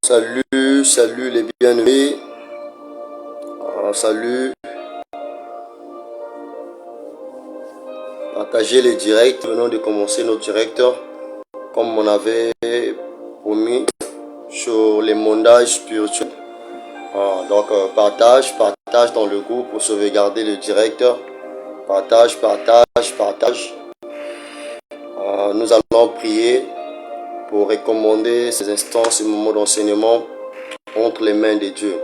Salut, salut les bien-aimés. Salut. Partagez les directs. Nous venons de commencer notre direct comme on avait promis sur les mondages spirituels. Donc partage dans le groupe pour sauvegarder le direct. Partage. Nous allons prier pour recommander ces instants, ces moments d'enseignement entre les mains de Dieu.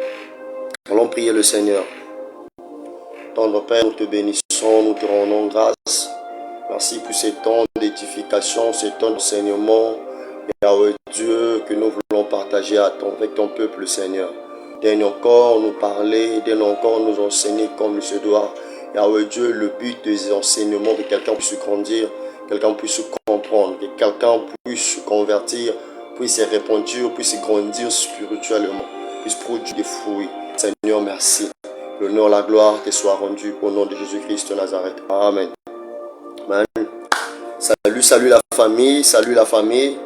Allons prier le Seigneur. Tendre Père, nous te bénissons, nous te rendons grâce. Merci pour ces temps d'édification, ces temps d'enseignement. Yahweh Dieu, que nous voulons partager avec ton peuple, Seigneur. Donne encore nous parler, donne encore nous enseigner comme il se doit. Yahweh Dieu, le but des enseignements, que quelqu'un puisse grandir, quelqu'un puisse comprendre, que quelqu'un puisse se convertir, puisse se répandre, puisse grandir spirituellement, puisse produire des fruits. Seigneur, merci. L'honneur, la gloire te soit rendue au nom de Jésus-Christ de Nazareth. Amen. Amen. Salut la famille.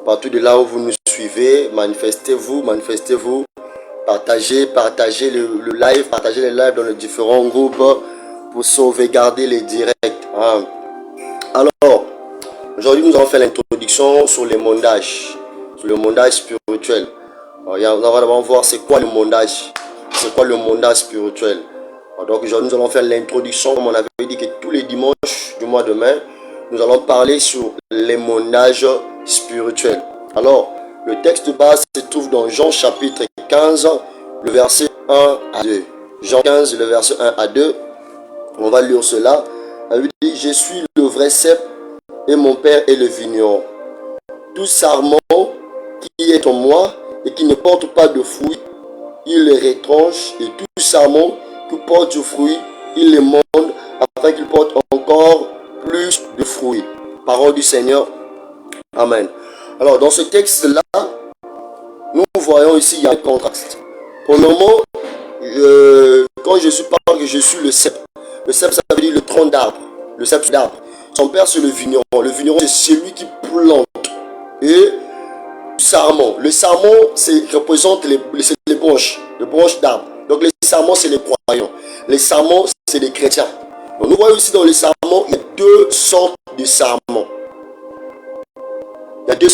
Partout de là où vous nous suivez, manifestez-vous. Partagez le live, partagez les lives dans les différents groupes pour sauvegarder les directs. Alors, aujourd'hui nous allons faire l'introduction sur les mondages, sur le mondage spirituel. On va d'abord voir c'est quoi le mondage. C'est quoi le mondage spirituel? Donc aujourd'hui nous allons faire l'introduction, comme on avait dit que tous les dimanches du mois de mai, nous allons parler sur les mondages spirituels. Alors, le texte de base se trouve dans Jean chapitre 15, le verset 1 à 2. Jean 15, le verset 1 à 2. On va lire cela. Il dit, je suis le vrai cep et mon père est le vigneron. Tout sarment qui est en moi et qui ne porte pas de fruits, il les retranche, et tout sarment qui porte du fruit, il les monde afin qu'il porte encore plus de fruits. Parole du Seigneur. Amen. Alors, dans ce texte-là, nous voyons ici, il y a un contraste. Premièrement, quand je parle que je suis le cep, ça veut dire le tronc d'arbre, le cep d'arbre. Son père, c'est le vigneron. Le vigneron, c'est celui qui plante. Et le sarment, représente les branches d'arbres. Donc les sarments, c'est les croyants. Les sarments, c'est les chrétiens. Donc, nous voyons ici dans les sarments, il y a deux sortes de sarments. La première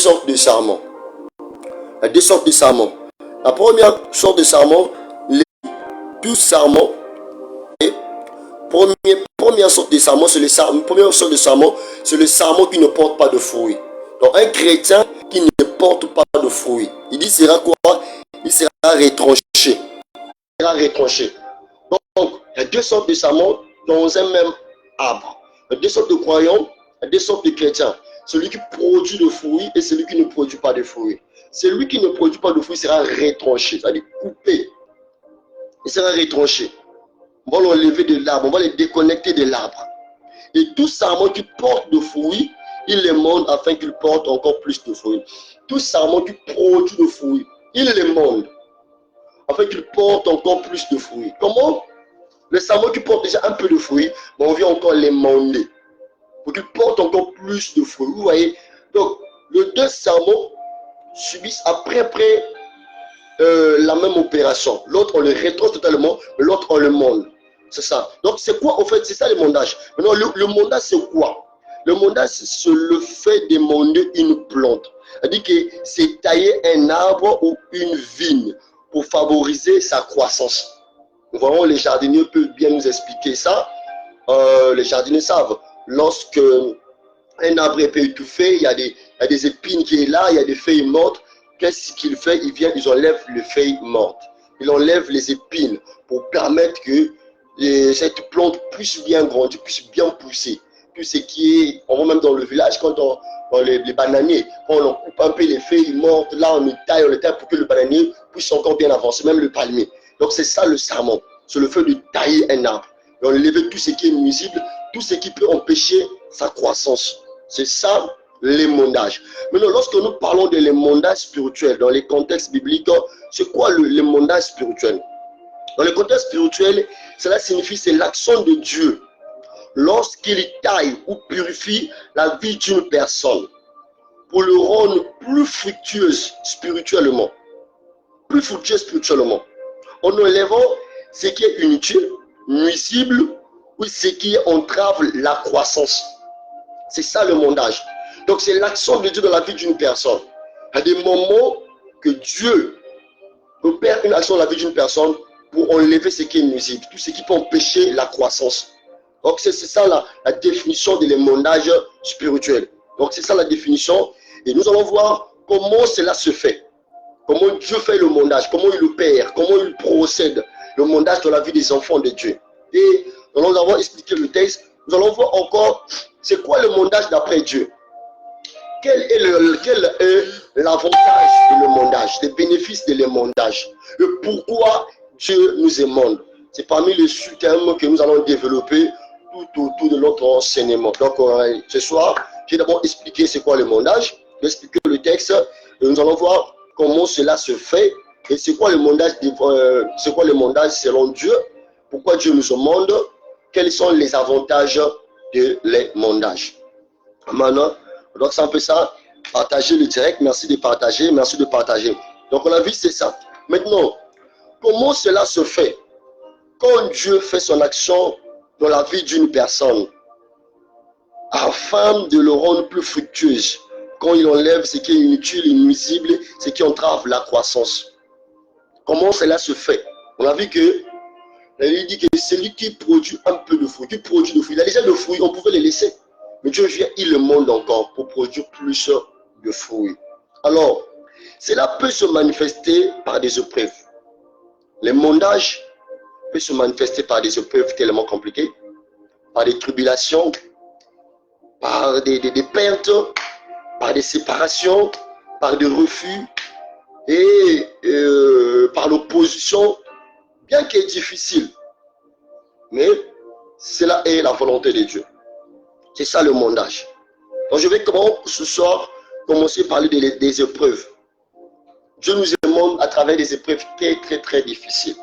sorte de sarment, tout sarment. Première sorte de sarment, c'est le sarment qui ne porte pas de fruits. Donc un chrétien qui ne porte pas de fruits, il dit sera quoi? Il sera retranché. Donc il y a deux sortes de sarments dans un même arbre. Il y a deux sortes de croyants, il y a deux sortes de chrétiens. Celui qui produit de fruits et celui qui ne produit pas de fruits. Celui qui ne produit pas de fruits sera retranché, c'est-à-dire coupé. Il sera retranché. On va l'enlever de l'arbre, on va les déconnecter de l'arbre. Et tout sarment qui porte de fruits, il les monde afin qu'il porte encore plus de fruits. Tout sarment qui produit de fruits, il les monde afin qu'il porte encore plus de fruits. Comment? Le sarment qui porte déjà un peu de fruits, on vient encore les monder pour qu'il porte encore plus de fruits. Vous voyez? Donc, les deux sarments subissent après la même opération. L'autre, on le retranche totalement, mais l'autre, on le monde. C'est ça. Donc, c'est quoi, en fait? C'est ça le mondage. Maintenant, le mondage, c'est quoi? Le mondage, c'est le fait de monder une plante. C'est-à-dire que c'est tailler un arbre ou une vigne pour favoriser sa croissance. Nous voyons, les jardiniers peuvent bien nous expliquer ça. Les jardiniers savent. Lorsque un arbre est étouffé, il y a des épines qui sont là, il y a des feuilles mortes. Qu'est-ce qu'il fait? Ils enlèvent les feuilles mortes. Ils enlèvent les épines pour permettre que cette plante puisse bien grandir, puisse bien pousser. Tout ce qui est, on voit même dans le village, quand dans les bananiers, quand on coupe un peu les feuilles mortes, là on le taille pour que le bananier puisse encore bien avancer, même le palmier. Donc c'est ça le sarment, c'est le fait de tailler un arbre. Et enlever tout ce qui est nuisible, tout ce qui peut empêcher sa croissance. C'est ça les mondages. Maintenant, lorsque nous parlons de les mondages spirituels dans les contextes bibliques, c'est quoi le mondage spirituel? Dans le contexte spirituel, cela signifie c'est l'action de Dieu lorsqu'il taille ou purifie la vie d'une personne pour le rendre plus fructueuse spirituellement. plus fructueux spirituellement, en enlevant ce qui est inutile, nuisible, ou ce qui entrave la croissance. C'est ça le mondage. Donc c'est l'action de Dieu dans la vie d'une personne. À des moments que Dieu opère une action dans la vie d'une personne pour enlever ce qui est nuisible, tout ce qui peut empêcher la croissance. Donc c'est ça la définition de l'émondage spirituel. Donc c'est ça la définition. Et nous allons voir comment cela se fait. Comment Dieu fait le mondage, comment il opère, comment il procède le mondage dans la vie des enfants de Dieu. Et nous allons expliquer le texte. Nous allons voir encore c'est quoi le mondage d'après Dieu. Quel est l'avantage de l'émondage, les bénéfices de l'émondage, et pourquoi Dieu nous émonde. C'est parmi les sous-thèmes que nous allons développer tout autour de notre enseignement. Donc ce soir, j'ai d'abord expliqué c'est quoi l'émondage, j'ai expliqué le texte, et nous allons voir comment cela se fait, et c'est quoi l'émondage selon Dieu, pourquoi Dieu nous émonde, quels sont les avantages de l'émondage. Maintenant, donc c'est un peu ça, partager le direct, merci de partager, merci de partager. Donc on a vu c'est ça. Maintenant, comment cela se fait quand Dieu fait son action dans la vie d'une personne afin de le rendre plus fructueuse, quand il enlève ce qui est inutile et nuisible, ce qui entrave la croissance. Comment cela se fait? On a vu que il dit que celui qui produit un peu de fruits, qui produit de fruits, il a déjà de fruits, on pouvait les laisser. Mais Dieu vient, il le monte encore pour produire plus de fruits. Alors, cela peut se manifester par des épreuves. Les mondages peuvent se manifester par des épreuves tellement compliquées, par des tribulations, par des pertes, par des séparations, par des refus et par l'opposition, bien qu'elle est difficile. Mais cela est la volonté de Dieu. C'est ça le mondage. Donc je vais ce soir commencer par parler des épreuves. Dieu nous émonde à travers des épreuves très difficiles.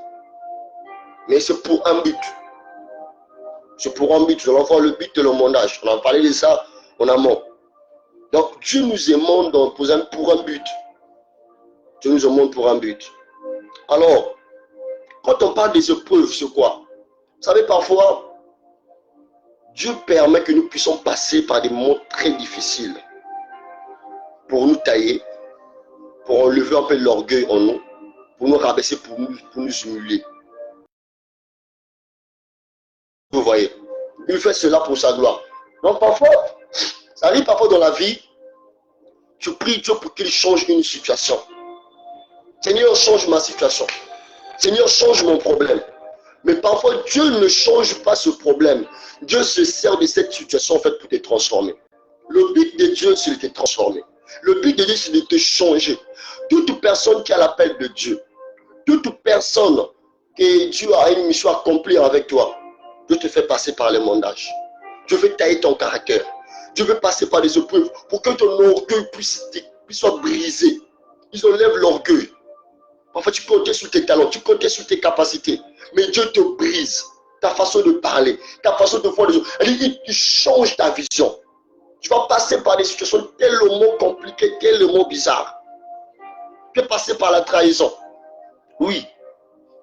Mais c'est pour un but. C'est pour un but. Nous allons voir le but de l'émondage. On a parlé de ça en amont. Donc Dieu nous émonde pour un but. Dieu nous émonde pour un but. Alors, quand on parle des épreuves, c'est quoi? Vous savez, parfois, Dieu permet que nous puissions passer par des moments très difficiles pour nous tailler, pour enlever un peu l'orgueil en nous, pour nous rabaisser, pour nous humilier. Vous voyez, il fait cela pour sa gloire. Donc parfois, ça arrive parfois dans la vie, tu pries Dieu pour qu'il change une situation. Seigneur, change ma situation. Seigneur, change mon problème. Mais parfois, Dieu ne change pas ce problème. Dieu se sert de cette situation en fait pour te transformer. Le but de Dieu, c'est de te transformer. Le but de Dieu, c'est de te changer. Toute personne qui a l'appel de Dieu, toute personne que Dieu a une mission à accomplir avec toi, Dieu te fait passer par les mondages. Dieu veut tailler ton caractère. Dieu veut passer par des épreuves pour que ton orgueil puisse soit brisé. Ils enlèvent l'orgueil. Parfois, tu comptais sur tes talents, tu comptais sur tes capacités. Mais Dieu te brise. Ta façon de parler, ta façon de voir les choses. Il change ta vision. Tu vas passer par des situations tellement compliquées, tellement bizarres. Tu vas passer par la trahison. Oui,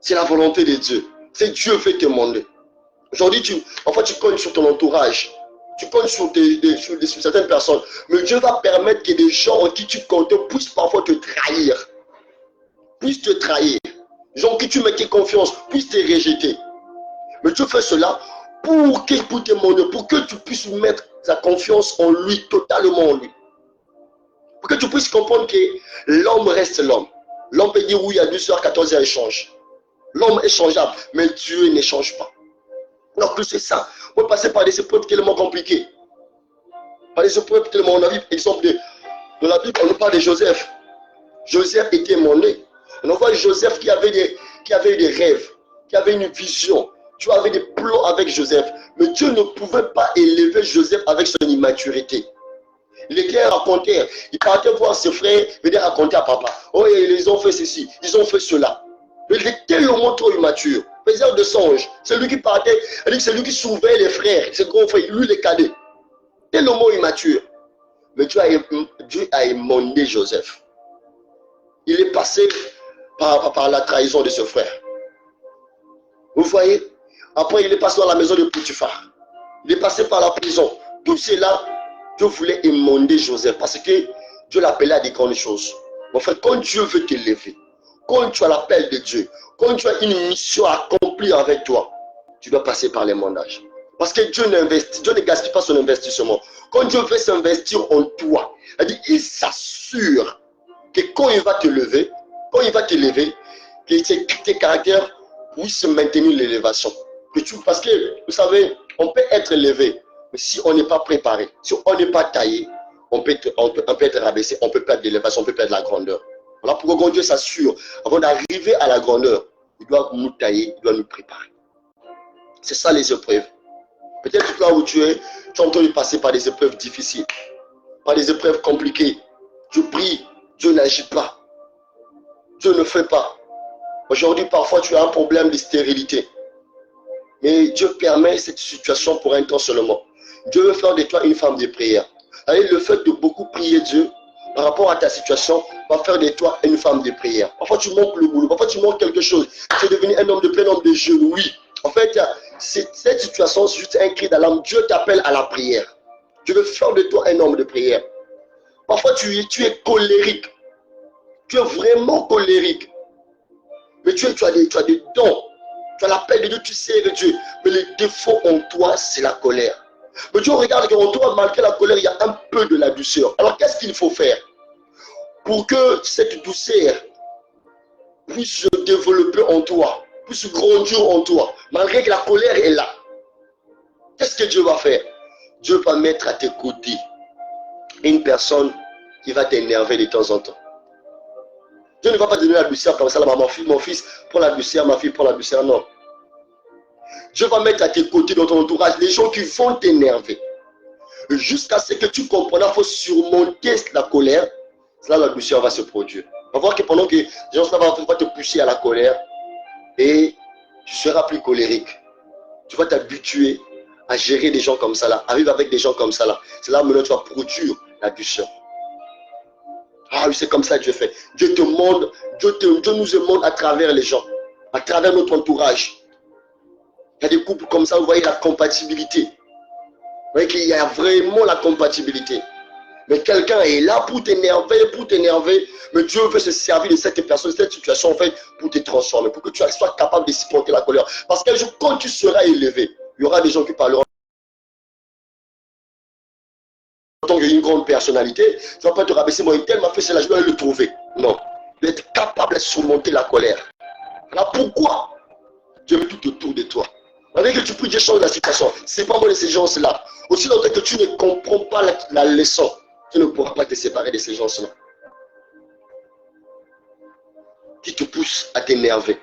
c'est la volonté de Dieu. C'est Dieu qui veut te demander. Aujourd'hui, tu comptes sur ton entourage. Tu comptes sur certaines personnes. Mais Dieu va permettre que des gens en qui tu comptes puissent parfois te trahir. Puissent te trahir. Les gens en qui tu mettais confiance puissent te rejeter. Mais Dieu fait cela pour te demander, pour que tu puisses mettre ta confiance en lui, totalement en lui. Pour que tu puisses comprendre que l'homme reste l'homme. L'homme peut dire oui à 12h14, il change. L'homme est changeable, mais Dieu ne change pas. Donc c'est ça. On peut passer par des épreuves tellement compliquées. Par des épreuves tellement... On a vu, exemple, dans la Bible, on nous parle de Joseph. Joseph était émondé. On voit Joseph qui avait des rêves, qui avait une vision. Dieu avait des plans avec Joseph. Mais Dieu ne pouvait pas élever Joseph avec son immaturité. Il était raconteur. Il partait voir ses frères, il venait raconter à papa. Oh, ils ont fait ceci, ils ont fait cela. Mais il était tellement trop immature. Faiseur de songe. C'est lui qui partait, c'est lui qui surveillait les frères, ses grands frères, lui les cadets. Tellement immature. Mais Dieu a émondé Joseph. Il est passé par la trahison de ce frère. Vous voyez? Après, il est passé dans la maison de Potiphar. Il est passé par la prison. Tout cela, Dieu voulait émonder Joseph parce que Dieu l'appelait à des grandes choses. En fait, quand Dieu veut t'élever, quand tu as l'appel de Dieu, quand tu as une mission à accomplir avec toi, tu dois passer par les mondages. Parce que Dieu ne gaspille pas son investissement. Quand Dieu veut s'investir en toi, il s'assure que quand il va te lever, que tes caractères puissent maintenir l'élévation. Parce que, vous savez, on peut être élevé, mais si on n'est pas préparé, si on n'est pas taillé, on peut être rabaissé, on peut perdre l'élévation, on peut perdre la grandeur. Voilà pourquoi quand Dieu s'assure, avant d'arriver à la grandeur, il doit nous tailler, il doit nous préparer. C'est ça les épreuves. Peut-être là où tu es en train de passer par des épreuves difficiles, par des épreuves compliquées. Tu pries, Dieu n'agit pas. Dieu ne fait pas. Aujourd'hui, parfois, tu as un problème de stérilité. Mais Dieu permet cette situation pour un temps seulement. Dieu veut faire de toi une femme de prière. Et le fait de beaucoup prier Dieu par rapport à ta situation va faire de toi une femme de prière. Parfois, tu manques le boulot. Parfois, tu manques quelque chose. Tu es devenu un homme de plein nombre de jeux. Oui. En fait, cette situation, c'est juste un cri d'alarme. Dieu t'appelle à la prière. Dieu veut faire de toi un homme de prière. Parfois, tu es colérique. Tu es vraiment colérique. Mais tu as des dons. Tu as l'appel de Dieu, tu sais de Dieu. Mais le défaut en toi, c'est la colère. Mais Dieu regarde qu'en toi, malgré la colère, il y a un peu de la douceur. Alors, qu'est-ce qu'il faut faire pour que cette douceur puisse se développer en toi, puisse grandir en toi, malgré que la colère est là? Qu'est-ce que Dieu va faire? Dieu va mettre à tes côtés une personne qui va t'énerver de temps en temps. Dieu ne va pas donner la douceur comme ça, là, mon fils prend la douceur, ma fille prend la douceur, non. Dieu va mettre à tes côtés dans ton entourage les gens qui vont t'énerver. Jusqu'à ce que tu comprennes, il faut surmonter la colère. Là, la douceur va se produire. On va voir que pendant que les gens vont te pousser à la colère, et tu seras plus colérique. Tu vas t'habituer à gérer des gens comme ça là, à vivre avec des gens comme ça là. C'est là maintenant tu vas produire la douceur. Ah oui, c'est comme ça que Dieu fait. Dieu nous demande à travers les gens, à travers notre entourage. Il y a des couples comme ça, vous voyez la compatibilité. Vous voyez qu'il y a vraiment la compatibilité. Mais quelqu'un est là pour t'énerver, mais Dieu veut se servir de cette personne, de cette situation, en fait, pour te transformer, pour que tu sois capable de supporter la colère. Parce qu'un jour, quand tu seras élevé, il y aura des gens qui parleront en tant qu'une grande personnalité. Tu ne vas pas te rabaisser, moi, tel m'a fait cela, je dois le trouver. Non. D'être capable de surmonter la colère. Alors pourquoi Dieu met tout autour de toi? Avec que tu pries, Dieu change la situation. Ce n'est pas moi de ces gens-là. Aussi longtemps que tu ne comprends pas la leçon, tu ne pourras pas te séparer de ces gens-là. Qui te poussent à t'énerver.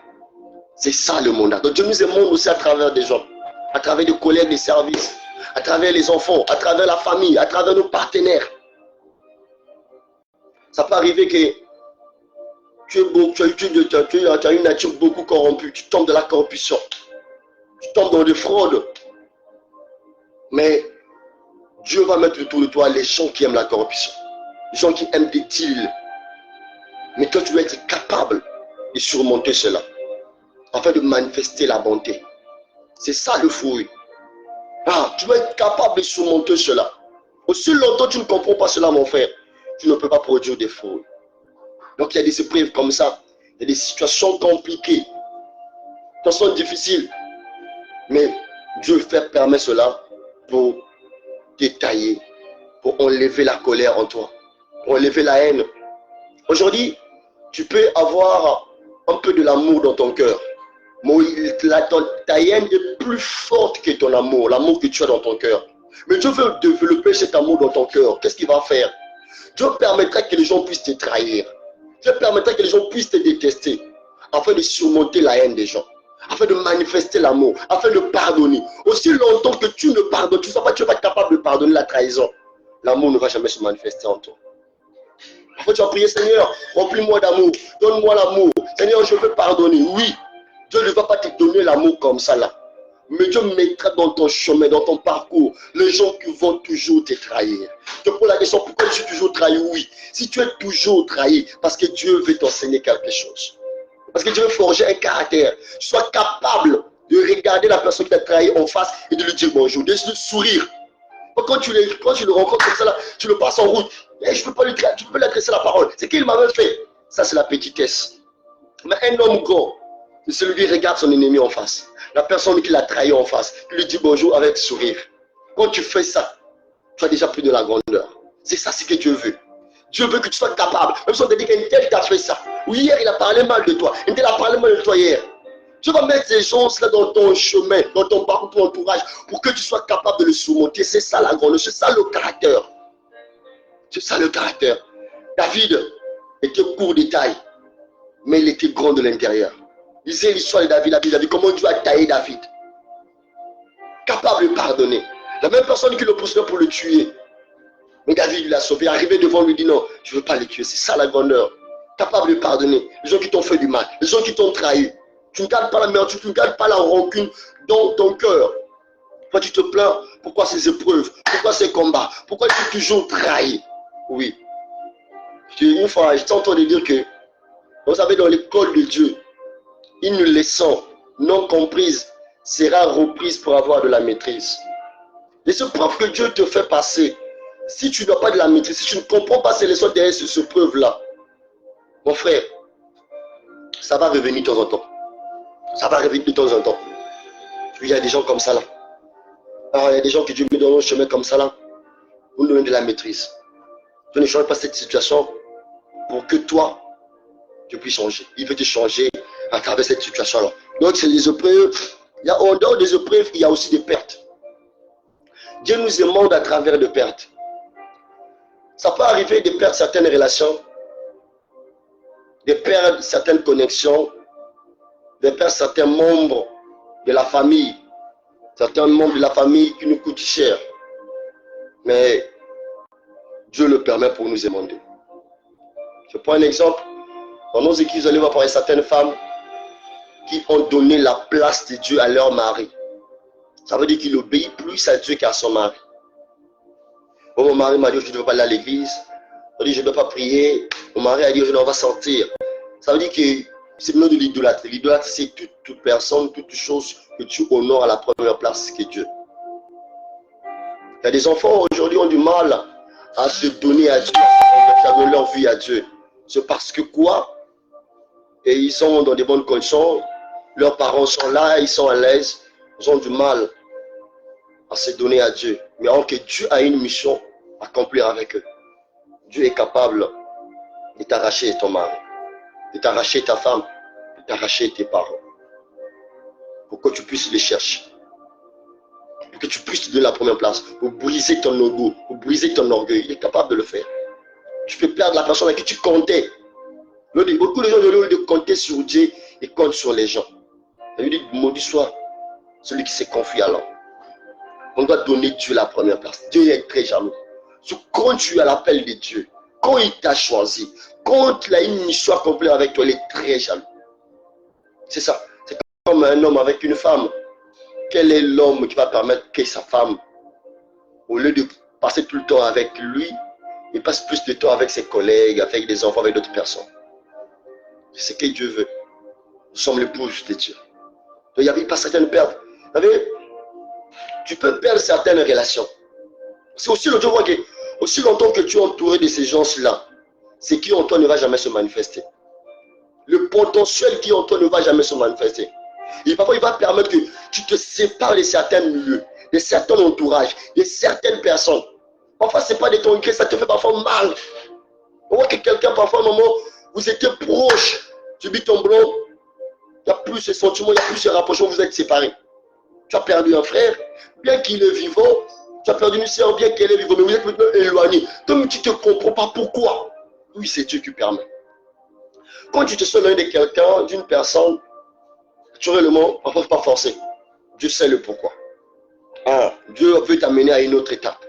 C'est ça le monde. Donc Dieu nous émonde aussi à travers des gens, à travers des collègues, des services, à travers les enfants, à travers la famille, à travers nos partenaires. Ça peut arriver que tu as une nature beaucoup corrompue, tu tombes dans la corruption, tu tombes dans des fraudes. Mais Dieu va mettre autour de toi les gens qui aiment la corruption, les gens qui aiment des deals. Mais toi, tu dois être capable de surmonter cela, afin de manifester la bonté. C'est ça le fruit. Ah, tu dois être capable de surmonter cela. Aussi longtemps tu ne comprends pas cela, mon frère, tu ne peux pas produire des fruits. Donc il y a des épreuves comme ça, il y a des situations compliquées, des situations difficiles. Mais Dieu permet cela pour détailler, pour enlever la colère en toi, pour enlever la haine. Aujourd'hui, tu peux avoir un peu de l'amour dans ton cœur. Ta haine est plus forte que ton amour, l'amour que tu as dans ton cœur. Mais Dieu veut développer cet amour dans ton cœur. Qu'est-ce qu'il va faire? Dieu permettra que les gens puissent te trahir. Dieu permettra que les gens puissent te détester, afin de surmonter la haine des gens, afin de manifester l'amour, afin de pardonner. Aussi longtemps que tu ne pardonnes, tu ne vas pas être capable de pardonner la trahison, l'amour ne va jamais se manifester en toi. Après, tu vas prier, Seigneur, remplis-moi d'amour, donne-moi l'amour. Seigneur, je veux pardonner. Oui, Dieu ne va pas te donner l'amour comme ça là. Mais Dieu mettra dans ton chemin, dans ton parcours, les gens qui vont toujours te trahir. Je te pose la question, pourquoi tu es toujours trahi? Oui, si tu es toujours trahi, parce que Dieu veut t'enseigner quelque chose. Parce que Dieu veut forger un caractère. Tu sois capable de regarder la personne qui t'a trahi en face et de lui dire bonjour, de sourire. Quand tu le rencontres comme ça, là, tu le passes en route. Et je peux pas tu peux lui adresser la parole. C'est qu'il m'avait fait. Ça, c'est la petitesse. Mais un homme grand, c'est celui qui regarde son ennemi en face. La personne qui l'a trahi en face, qui lui dit bonjour avec sourire. Quand tu fais ça, tu as déjà pris de la grandeur. C'est ça ce que Dieu veut. Dieu veut que tu sois capable. Même si on te dit qu'un tel t'a fait ça. Ou hier, il a parlé mal de toi. Un tel a parlé mal de toi hier. Tu vas mettre ces choses-là dans ton chemin, dans ton parcours, ton entourage, pour que tu sois capable de le surmonter. C'est ça la grandeur, c'est ça le caractère. C'est ça le caractère. David était court de taille, mais il était grand de l'intérieur. Lisez l'histoire de David, David, comment Dieu a taillé David. Capable de pardonner. La même personne qui le poussait pour le tuer. Mais David l'a sauvé. Arrivé devant lui, dit non, je ne veux pas le tuer. C'est ça la grandeur. Capable de pardonner. Les gens qui t'ont fait du mal, les gens qui t'ont trahi. Tu ne gardes pas la merde, tu ne gardes pas la rancune dans ton cœur. Pourquoi tu te plains? Pourquoi ces épreuves? Pourquoi ces combats? Pourquoi tu es toujours trahi? Oui. Une fois, j'étais en train de dire que, vous savez, dans l'école de Dieu, une leçon non comprise sera reprise pour avoir de la maîtrise. Les épreuves que Dieu te fait passer, si tu n'as pas de la maîtrise, si tu ne comprends pas ces leçons derrière ces épreuves-là, mon frère, ça va revenir de temps en temps. Ça va revenir de temps en temps. Il y a des gens comme ça là. Alors, il y a des gens qui Dieu met dans le chemin comme ça là. Vous nous donnez de la maîtrise. Dieu ne change pas cette situation pour que toi, tu puisses changer. Il veut te changer à travers cette situation-là. Donc, c'est les épreuves. En dehors des épreuves, il y a aussi des pertes. Dieu nous demande à travers des pertes. Ça peut arriver de perdre certaines relations, de perdre certaines connexions, de perdre certains membres de la famille, certains membres de la famille qui nous coûtent cher. Mais Dieu le permet pour nous demander. Je prends un exemple. Dans nos églises, on va parler certaines femmes qui ont donné la place de Dieu à leur mari. Ça veut dire qu'il obéit plus à Dieu qu'à son mari. Bon, mon mari m'a dit, je ne veux pas aller à l'église. On dit, je ne veux pas prier. Mon mari a dit, je ne vais pas sortir. Ça veut dire que c'est le nom de l'idolâtrie. L'idolâtrie, c'est toute personne, toute chose que tu honores à la première place que Dieu. Il y a des enfants aujourd'hui qui ont du mal à se donner à Dieu, à donner leur vie à Dieu. C'est parce que quoi? Et ils sont dans des bonnes conditions, leurs parents sont là, ils sont à l'aise, ils ont du mal à se donner à Dieu. Mais alors que Dieu a une mission à accomplir avec eux. Dieu est capable de t'arracher ton mari, de t'arracher ta femme, de t'arracher tes parents. Pour que tu puisses les chercher. Pour que tu puisses te donner la première place. Pour briser ton ego, pour briser ton orgueil. Il est capable de le faire. Tu peux perdre la personne à qui tu comptais. Beaucoup de gens, au lieu de compter sur Dieu, ils comptent sur les gens. Il dit, maudit soit celui qui s'est confié à l'homme. On doit donner Dieu la première place. Dieu est très jaloux. Quand tu as l'appel de Dieu, quand il t'a choisi, quand il a une mission à accomplir avec toi, il est très jaloux. C'est ça. C'est comme un homme avec une femme. Quel est l'homme qui va permettre que sa femme, au lieu de passer tout le temps avec lui, il passe plus de temps avec ses collègues, avec des enfants, avec d'autres personnes? C'est ce que Dieu veut. Nous sommes l'épouse de Dieu. Donc il n'y avait pas certaines pertes. Vous savez, tu peux perdre certaines relations. C'est aussi le Dieu voit que, aussi longtemps que tu es entouré de ces gens-là, ce qui en toi ne va jamais se manifester. Le potentiel qui en toi ne va jamais se manifester. Et parfois, il va permettre que tu te sépares de certains milieux, de certains entourages, de certaines personnes. Parfois, ce n'est pas de ton gré, ça te fait parfois mal. On voit que quelqu'un, parfois, à un moment, vous étiez proche, tu vis ton blanc, il n'y a plus ce sentiment, il n'y a plus ce rapprochement, vous êtes séparés. Tu as perdu un frère, bien qu'il est vivant, tu as perdu une soeur, bien qu'elle est vivante, mais vous êtes maintenant éloignés. Comme tu ne te comprends pas pourquoi. Oui, c'est Dieu qui permet. Quand tu te sens loin de quelqu'un, d'une personne, naturellement, parfois pas forcé. Dieu sait le pourquoi. Dieu veut t'amener à une autre étape.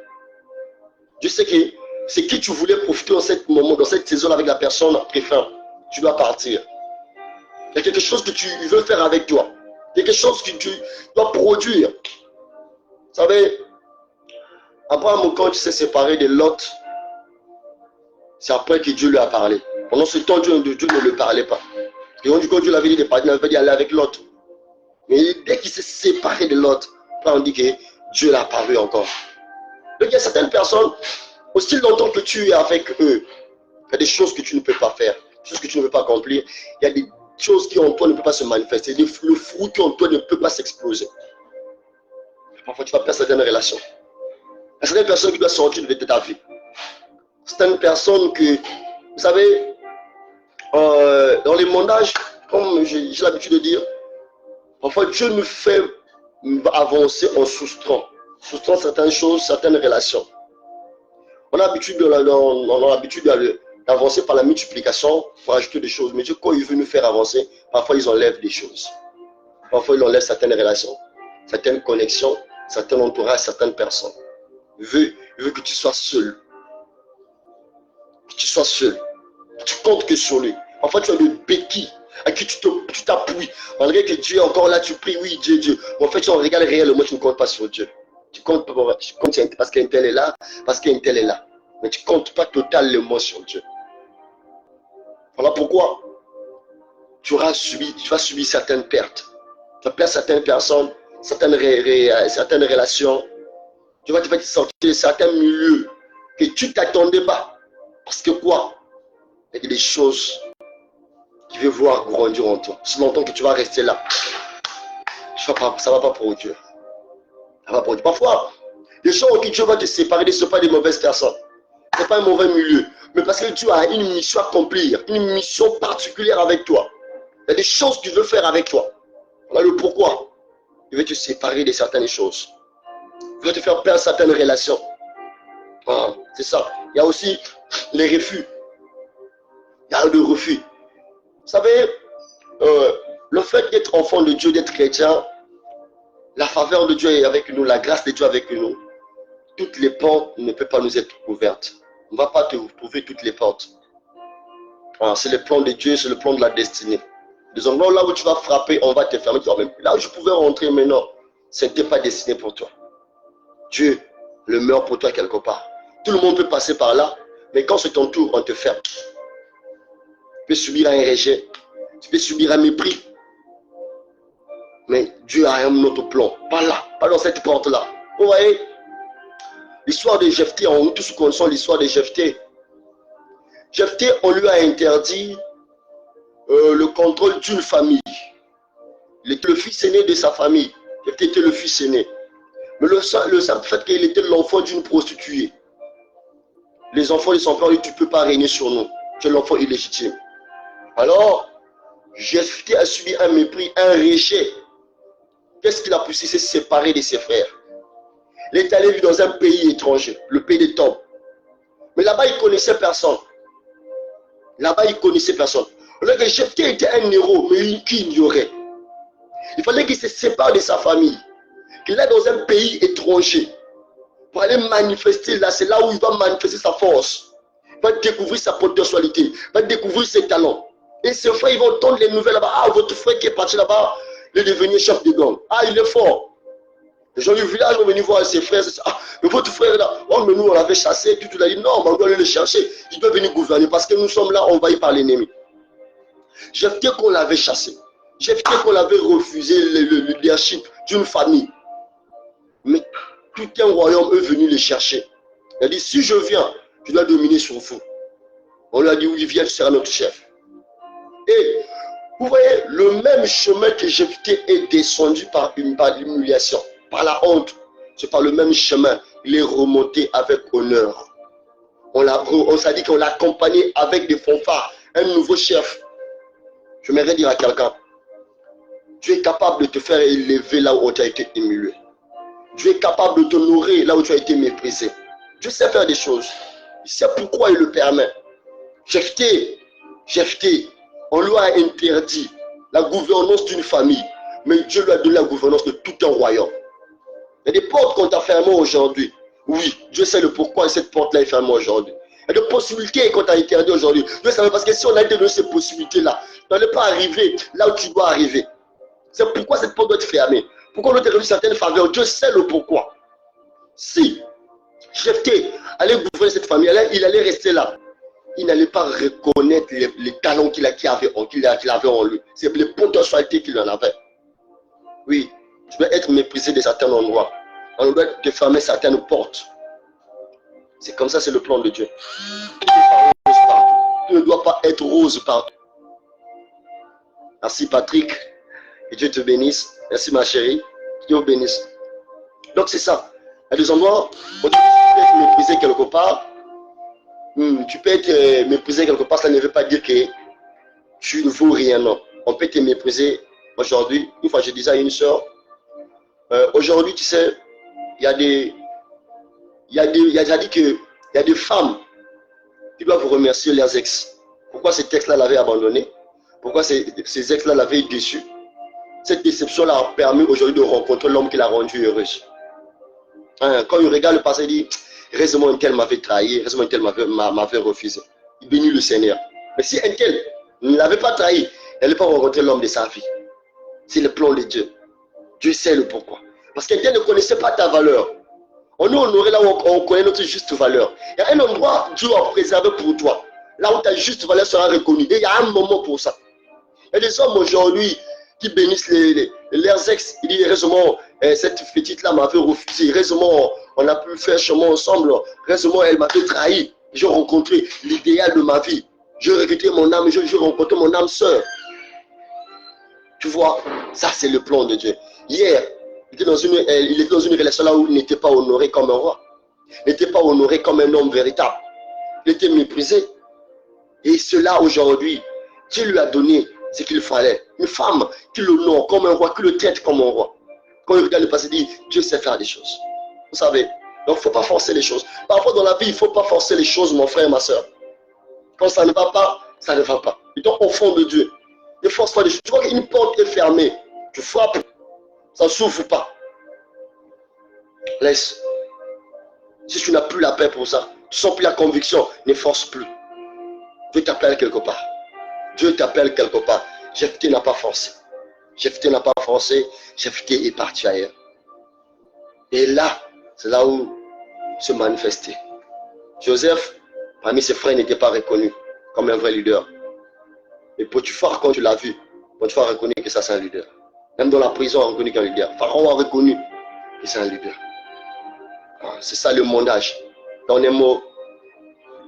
Dieu sait que c'est qui tu voulais profiter dans ce moment, dans cette saison avec la personne préfère. Tu dois partir. Il y a quelque chose que tu veux faire avec toi. Quelque chose que tu dois produire. Vous savez, Abraham, quand il s'est séparé de Lot, c'est après que Dieu lui a parlé. Pendant ce temps, Dieu ne le parlait pas. Et on dit que Dieu l'avait dit de partir, il avait dit aller avec l'autre. Mais dès qu'il s'est séparé de l'autre, on dit que Dieu l'a apparu encore. Donc il y a certaines personnes, aussi longtemps que tu es avec eux, il y a des choses que tu ne peux pas faire, des choses que tu ne peux pas accomplir. Il y a des choses qui en toi ne peuvent pas se manifester. Le fruit qui en toi ne peut pas s'exploser. Parfois tu vas perdre certaines relations. Il y a certaines personnes qui doivent sortir de ta vie. Certaines personnes que, vous savez, dans les mondages, comme j'ai l'habitude de dire, parfois Dieu nous fait avancer en soustrant certaines choses, certaines relations. On a l'habitude d'avancer par la multiplication pour ajouter des choses. Mais Dieu, quand il veut nous faire avancer, parfois ils enlèvent des choses. Parfois il enlève certaines relations, certaines connexions, certains entourages, certaines personnes. Il veut que tu sois seul. Que tu sois seul. Que tu comptes que sur lui. Parfois tu as des béquilles à qui tu t'appuies. Malgré que Dieu est encore là, tu pries, oui, Dieu. Mais en fait, tu en regardes réellement, tu ne comptes pas sur Dieu. Tu comptes parce qu'un tel est là, parce qu'un tel est là. Mais tu ne comptes pas totalement sur Dieu. Voilà pourquoi tu vas subir certaines pertes. Tu vas perdre certaines personnes, certaines relations. Tu vas te sortir de certains milieux que tu ne t'attendais pas. Parce que quoi? Il y a des choses qui veulent voir grandir en toi. Si longtemps que tu vas rester là, ça ne va pas pour Dieu. Ça va pour Dieu. Parfois, les gens en qui Dieu va te séparer ne sont pas des mauvaises personnes. Ce n'est pas un mauvais milieu. Mais parce que Dieu a une mission à accomplir, une mission particulière avec toi. Il y a des choses que tu veux faire avec toi. Voilà le pourquoi. Il veut te séparer de certaines choses. Il veut te faire perdre certaines relations. Voilà, c'est ça. Il y a aussi les refus. Il y a le refus. Vous savez, le fait d'être enfant de Dieu, d'être chrétien, la faveur de Dieu est avec nous, la grâce de Dieu est avec nous. Toutes les portes ne peuvent pas nous être ouvertes. On ne va pas te trouver toutes les portes. C'est le plan de Dieu, c'est le plan de la destinée. Des endroits là où tu vas frapper, on va te fermer. Là où je pouvais rentrer, mais non, ce n'était pas destiné pour toi. Dieu le meurt pour toi quelque part. Tout le monde peut passer par là, mais quand c'est ton tour, on te ferme. Tu peux subir un rejet, tu peux subir un mépris. Mais Dieu a un autre plan. Pas là, pas dans cette porte-là. Vous voyez, l'histoire de Jephthé, on tous connaissons l'histoire de Jephthé. Jephthé, on lui a interdit le contrôle d'une famille. Il était le fils aîné de sa famille. Jephthé était le fils aîné. Mais le simple fait qu'il était l'enfant d'une prostituée. Les enfants de son père, tu ne peux pas régner sur nous. Tu es l'enfant illégitime. Alors, Jephthé a subi un mépris, un rejet. Qu'est-ce qu'il a poussé? C'est se séparer de ses frères. Il est allé vivre dans un pays étranger, le pays des Tombes. Mais là-bas, il ne connaissait personne. Là-bas, il ne connaissait personne. Alors que Jephthé était un héros, mais qui ignorait. Il fallait qu'il se sépare de sa famille. Qu'il aille dans un pays étranger. Pour aller manifester là, c'est là où il va manifester sa force. Il va découvrir sa potentialité. Il va découvrir ses talents. Et ses frères, ils vont entendre les nouvelles là-bas. Ah, votre frère qui est parti là-bas, il est devenu chef de gang. Ah, il est fort. Les gens du village vont venir voir ses frères. Ah, mais votre frère là, oh, mais nous on l'avait chassé. Puis tu l'as dit, non, mais on doit aller le chercher. Il doit venir gouverner parce que nous sommes là envahis par l'ennemi. Jephthé qu'on l'avait chassé. Jephthé qu'on l'avait refusé le leadership d'une famille. Mais tout un royaume est venu les chercher. Il a dit, si je viens, je dois dominer sur vous. On lui a dit, oui, viens, tu seras notre chef. Et vous voyez, le même chemin que Jephthé est descendu par l'humiliation, par la honte, c'est par le même chemin. Il est remonté avec honneur. On s'est dit qu'on l'a accompagné avec des fanfares, un nouveau chef. Je m'aimerais dire à quelqu'un, Dieu est capable de te faire élever là où tu as été humilié. Dieu est capable de t'honorer là où tu as été méprisé. Dieu sait faire des choses. Il sait pourquoi il le permet. Jephthé, on lui a interdit la gouvernance d'une famille, mais Dieu lui a donné la gouvernance de tout un royaume. Il y a des portes qu'on t'a fermées aujourd'hui. Oui, Dieu sait le pourquoi cette porte-là est fermée aujourd'hui. Il y a des possibilités qu'on t'a interdit aujourd'hui. Dieu savait parce que si on a été donné ces possibilités-là, tu n'allais pas arriver là où tu dois arriver. C'est pourquoi cette porte doit être fermée. Pourquoi on doit te donner certaines faveurs. Dieu sait le pourquoi. Si Jephthé allait gouverner cette famille, il allait rester là. il n'allait pas reconnaître les talents qu'il avait en lui. C'est les potentialités qu'il en avait. Oui, tu dois être méprisé de certains endroits. On doit te fermer certaines portes. C'est comme ça, c'est le plan de Dieu. Tu ne dois pas être rose partout. Merci Patrick. Que Dieu te bénisse. Merci ma chérie. Que Dieu vous bénisse. Donc c'est ça. Il y a des endroits où tu peux être méprisé quelque part. Tu peux être méprisé quelque part, ça ne veut pas dire que tu ne vaux rien, non. On peut te mépriser aujourd'hui. Une fois, je disais à une soeur, aujourd'hui, tu sais, il y a des femmes qui doivent vous remercier leurs ex. Pourquoi ces ex-là l'avaient abandonné? Pourquoi ces ex-là l'avaient déçu? Cette déception-là a permis aujourd'hui de rencontrer l'homme qui l'a rendue heureuse. Quand il regarde le passé, il dit, heureusement un tel m'avait trahi, heureusement un tel m'avait refusé. Il bénit le Seigneur. Mais si un tel ne l'avait pas trahi, il n'allait pas rencontrer l'homme de sa vie. C'est le plan de Dieu. Dieu sait le pourquoi. Parce qu'un tel ne connaissait pas ta valeur. On est honoré là où on connaît notre juste valeur. Il y a un endroit Dieu a préservé pour toi. Là où ta juste valeur sera reconnue. Et il y a un moment pour ça. Il y a des hommes aujourd'hui qui bénissent leurs ex. Ils disent, heureusement, cette petite-là m'avait refusé. Heureusement, on a pu faire chemin ensemble. Heureusement, elle m'avait trahi. J'ai rencontré l'idéal de ma vie. J'ai regretté mon âme, j'ai rencontré mon âme sœur. Tu vois, ça c'est le plan de Dieu. Hier, il était dans une relation là où il n'était pas honoré comme un roi. Il n'était pas honoré comme un homme véritable. Il était méprisé. Et cela aujourd'hui, Dieu lui a donné ce qu'il fallait. Une femme qui l'honore comme un roi, qui le traite comme un roi. Quand il regarde le passé, il dit, Dieu sait faire des choses. Vous savez, donc il ne faut pas forcer les choses. Parfois dans la vie, il ne faut pas forcer les choses, mon frère et ma soeur. Quand ça ne va pas, ça ne va pas. Et donc au fond de Dieu, ne force pas les choses. Tu vois qu'une porte est fermée, tu frappes, ça ne s'ouvre pas. Laisse. Si tu n'as plus la paix pour ça, tu ne sens plus la conviction, ne force plus. Dieu t'appelle quelque part. Dieu t'appelle quelque part. Jephthé n'a pas forcé. Jephthé n'a pas forcé. Jephthé est parti ailleurs. Et là, c'est là où se manifestait. Joseph, parmi ses frères, n'était pas reconnu comme un vrai leader. Et Potiphar, quand tu l'as vu, Potiphar a reconnu que ça c'est un leader. Même dans la prison, on a reconnu qu'un leader. Pharaon a reconnu que c'est un leader. C'est ça le mondage. Dans les mots,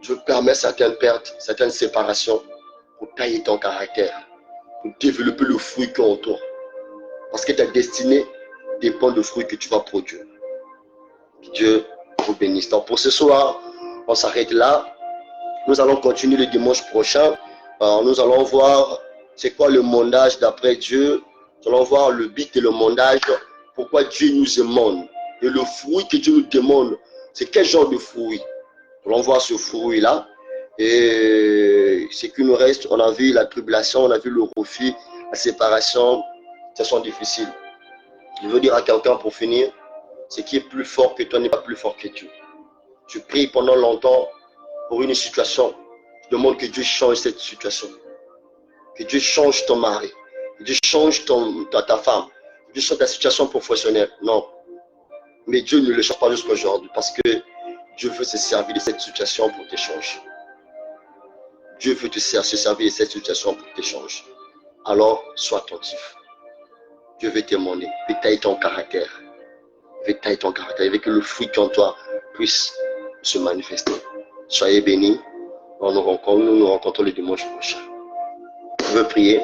Dieu permet certaines pertes, certaines séparations pour tailler ton caractère, pour développer le fruit qui est en toi. Parce que ta destinée dépend du fruit que tu vas produire. Que Dieu vous bénisse. Donc pour ce soir, on s'arrête là. Nous allons continuer le dimanche prochain. Alors, nous allons voir c'est quoi le mondage d'après Dieu. Nous allons voir le but et le mondage, pourquoi Dieu nous demande. Et le fruit que Dieu nous demande, c'est quel genre de fruit. Nous allons voir ce fruit-là. Et ce qui nous reste, on a vu la tribulation, on a vu le refus, la séparation, ça sont difficiles. Je veux dire à quelqu'un pour finir, ce qui est plus fort que toi n'est pas plus fort que Dieu. Tu pries pendant longtemps pour une situation, tu demandes que Dieu change cette situation. Que Dieu change ton mari, que Dieu change ta femme, que Dieu change ta situation professionnelle. Non. Mais Dieu ne le change pas jusqu'à aujourd'hui parce que Dieu veut se servir de cette situation pour te changer. Dieu veut se servir de cette situation pour te changer. Alors, sois attentif. Dieu veut témoigner, veut tailler ton caractère. Veut tailler ton caractère. Il veut que le fruit en toi puisse se manifester. Soyez bénis. Nous nous rencontrons le dimanche prochain. Je veux prier.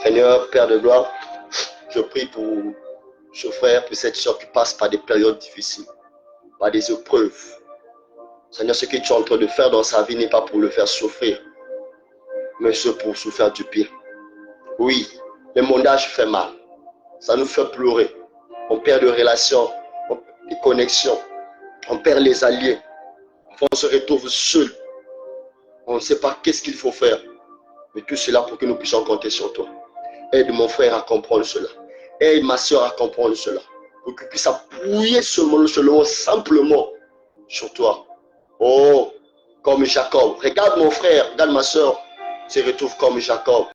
Seigneur, Père de gloire, je prie pour ce frère, pour cette soeur qui passe par des périodes difficiles, par des épreuves. Seigneur, ce que tu es en train de faire dans sa vie n'est pas pour le faire souffrir, mais c'est pour souffrir du pire. Oui, le mondage fait mal. Ça nous fait pleurer. On perd des relations, des connexions. On perd les alliés. On se retrouve seul. On ne sait pas qu'est-ce qu'il faut faire. Mais tout cela pour que nous puissions compter sur toi. Aide mon frère à comprendre cela. Aide ma soeur à comprendre cela. Pour qu'il puisse appuyer seulement, simplement sur toi. Oh, comme Jacob. Regarde mon frère, regarde ma soeur, se retrouve comme Jacob.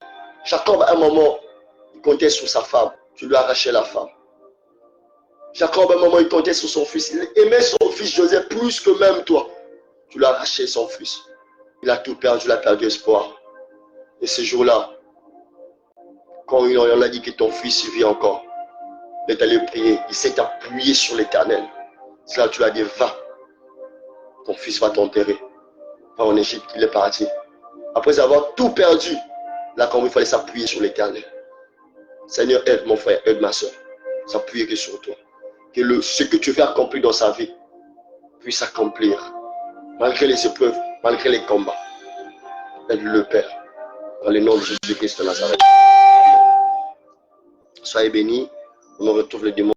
Jacob, à un moment, il comptait sur sa femme. Tu lui as arraché la femme. Jacob, à un moment, il comptait sur son fils. Il aimait son fils Joseph plus que même toi. Tu lui as arraché son fils. Il a tout perdu, il a perdu espoir. Et ce jour-là, quand on a dit que ton fils vit encore, il est allé prier, il s'est appuyé sur l'Éternel. C'est là que tu lui as dit, va, ton fils va t'enterrer. Va en Égypte, il est parti. Après avoir tout perdu, là, comme il fallait s'appuyer sur l'Éternel. Seigneur, aide mon frère, aide ma soeur. S'appuyer que sur toi. Que ce que tu veux accomplir dans sa vie puisse s'accomplir. Malgré les épreuves, malgré les combats. Aide-le, Père. Dans le nom de Jésus-Christ de Nazareth. Soyez bénis. On retrouve le dimanche.